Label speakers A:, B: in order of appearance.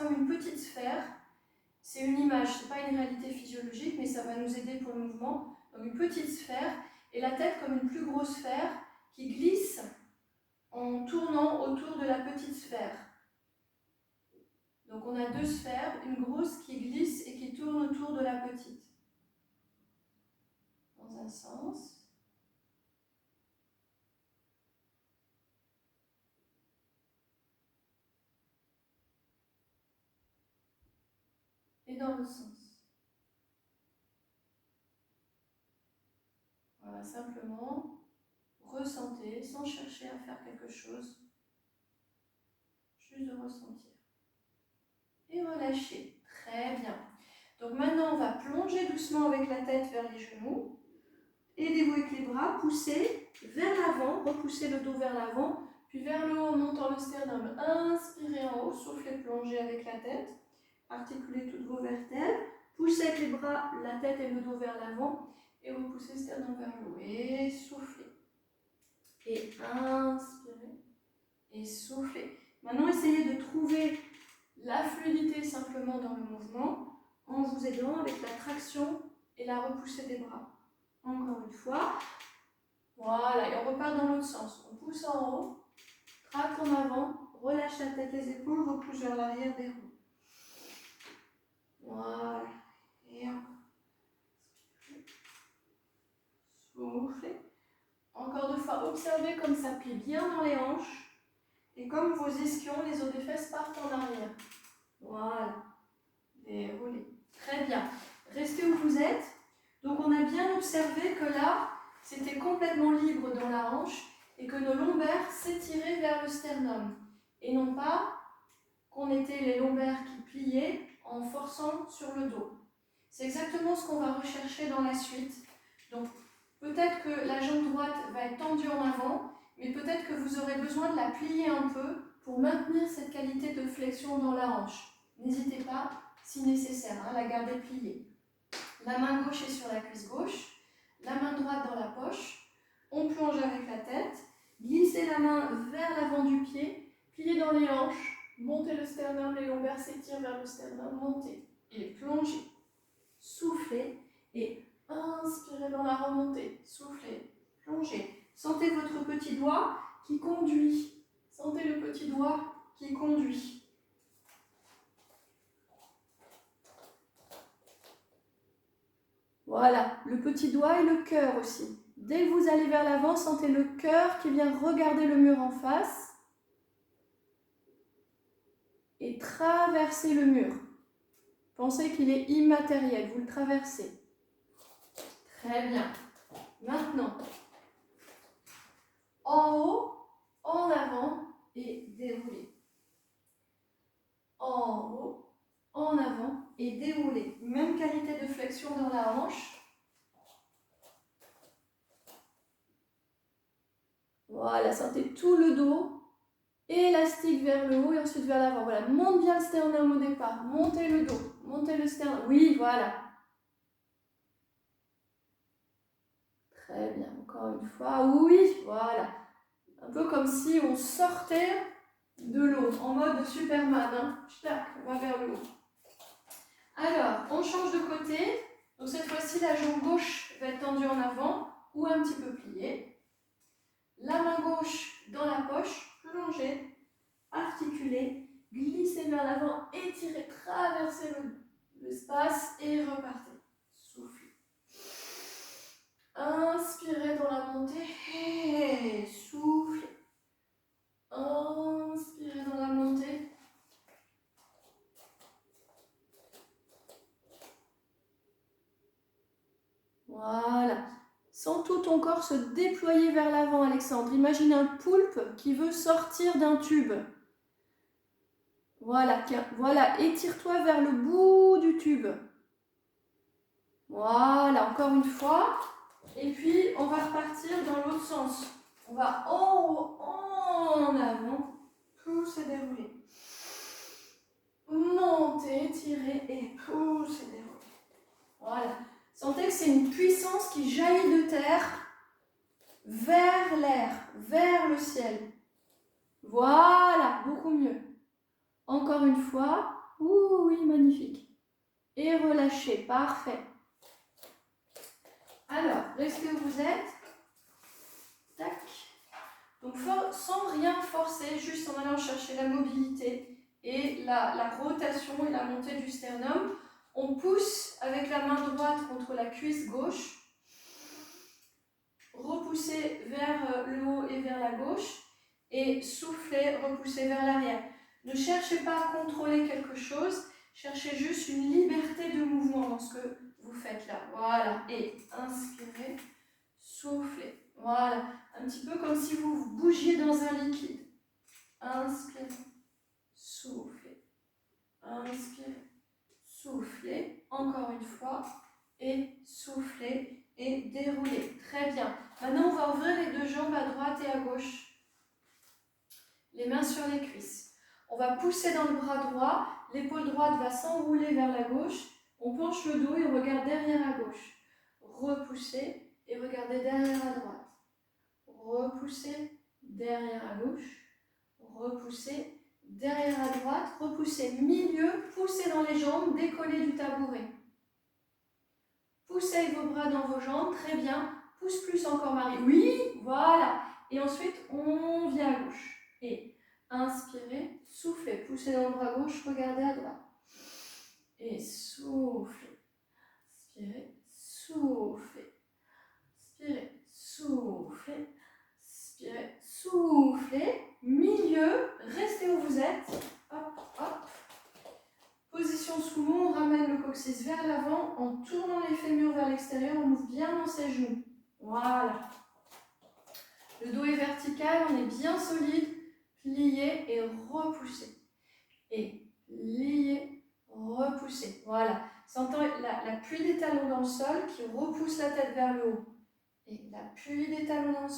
A: comme une petite sphère. C'est une image, ce n'est pas une réalité physiologique, mais ça va nous aider pour le mouvement. Donc une petite sphère et la tête comme une plus grosse sphère qui glisse en tournant autour de la petite sphère. Donc on a deux sphères, une grosse qui glisse et qui tourne autour de la petite. Dans un sens. Et dans l'autre sens. Voilà, simplement ressentez sans chercher à faire quelque chose. Juste de ressentir. Et relâchez. Très bien. Donc maintenant, on va plonger doucement avec la tête vers les genoux. Aidez-vous avec les bras, poussez vers l'avant, repoussez le dos vers l'avant, puis vers le haut en montant le sternum. Inspirez en haut, soufflez, plongez avec la tête. Articulez toutes vos vertèbres. Poussez avec les bras, la tête et le dos vers l'avant. Et repoussez le sternum vers le haut. Et soufflez. Et inspirez. Et soufflez. Maintenant, essayez de trouver la fluidité simplement dans le mouvement en vous aidant avec la traction et la repoussée des bras. Encore une fois. Voilà, et on repart dans l'autre sens. On pousse en haut, traque en avant, relâche la tête, les épaules, repousse vers l'arrière des roues. Voilà. Et soufflez. Encore deux fois, observez comme ça plie bien dans les hanches et comme vos ischions, les os des fesses partent en arrière. Voilà. Déroulez. Très bien. Restez où vous êtes. Donc on a bien observé que là, c'était complètement libre dans la hanche et que nos lombaires s'étiraient vers le sternum. Et non pas qu'on était les lombaires qui pliaient en forçant sur le dos. C'est exactement ce qu'on va rechercher dans la suite. Donc peut-être que la jambe droite va être tendue en avant, mais peut-être que vous aurez besoin de la plier un peu pour maintenir cette qualité de flexion dans la hanche. N'hésitez pas, si nécessaire, à la garder pliée. La main gauche est sur la cuisse gauche, la main droite dans la poche. On plonge avec la tête, glissez la main vers l'avant du pied, pliez dans les hanches, montez le sternum, les lombaires s'étirent vers le sternum, montez et plongez. Soufflez et inspirez dans la remontée. Soufflez, plongez. Sentez votre petit doigt qui conduit. Sentez le petit doigt qui conduit. Voilà, le petit doigt et le cœur aussi. Dès que vous allez vers l'avant, sentez le cœur qui vient regarder le mur en face et traverser le mur. Pensez qu'il est immatériel, vous le traversez. Très bien. Maintenant, en haut, en avant et déroulez. En haut, en avant et déroulez. Même qualité de flexion dans la hanche. Voilà, sentez tout le dos, élastique vers le haut et ensuite vers l'avant. Voilà, monte bien le sternum au départ, montez le dos, montez le sternum. Oui, voilà. Très bien, encore une fois, oui, voilà. Un peu comme si on sortait de l'eau, en mode Superman. Hein. On va vers le haut. Alors, on change de côté. Donc cette fois-ci, la jambe gauche va être tendue en avant ou un petit peu pliée. La main gauche dans la poche, plongez, articulez, glissez vers l'avant, étirez, traversez l'espace et repartez. Soufflez. Inspirez dans la montée et soufflez. Inspirez dans la montée. Voilà. Sens tout ton corps se déployer vers l'avant, Alexandre. Imagine un poulpe qui veut sortir d'un tube. Voilà, voilà, étire-toi vers le bout du tube. Voilà, encore une fois. Et puis, on va repartir dans l'autre sens. On va en haut, en avant. Poussez, déroulez. Montez, tirez et poussez, déroulez. Voilà. Sentez que c'est une puissance qui jaillit de terre vers l'air, vers le ciel. Voilà, beaucoup mieux. Encore une fois. Ouh, oui, magnifique. Et relâchez, parfait. Alors, restez où vous êtes. Tac. Donc, sans rien forcer, juste en allant chercher la mobilité et la rotation et la montée du sternum, on pousse avec la main droite contre la cuisse gauche. Repoussez vers le haut et vers la gauche. Et soufflez, repoussez vers l'arrière. Ne cherchez pas à contrôler quelque chose, cherchez juste une liberté de mouvement dans ce que vous faites là. Voilà. Et inspirez, soufflez. Voilà. Un petit peu comme si vous bougiez dans un liquide. Inspirez, soufflez. Inspirez, soufflez. Encore une fois. Et soufflez et déroulez. Très bien. Maintenant, on va ouvrir les deux jambes à droite et à gauche. Les mains sur les cuisses. On va pousser dans le bras droit. L'épaule droite va s'enrouler vers la gauche. On penche le dos et on regarde derrière à gauche. Repoussez et regardez derrière à droite. Repoussez derrière à gauche. Repoussez derrière à droite. Repoussez milieu. Poussez dans les jambes. Décollez du tabouret. Poussez avec vos bras dans vos jambes. Très bien. Pousse plus encore, Marie. Oui, voilà. Et ensuite, on vient à gauche. Et inspirez, soufflez, poussez dans le bras gauche, regardez à droite. Et soufflez. Inspirez, soufflez. Inspirez, soufflez. Inspirez, soufflez. Milieu, restez où vous êtes. Hop, hop. Position sumo, on ramène le coccyx vers l'avant en tournant les fémurs vers l'extérieur, on ouvre bien dans ses genoux. Voilà. Le dos est vertical, on est bien solide. Pliez et repoussez. Et pliez, repoussez. Voilà. Sentant l'appui des talons dans le sol qui repousse la tête vers le haut. Et l'appui des talons dans le sol.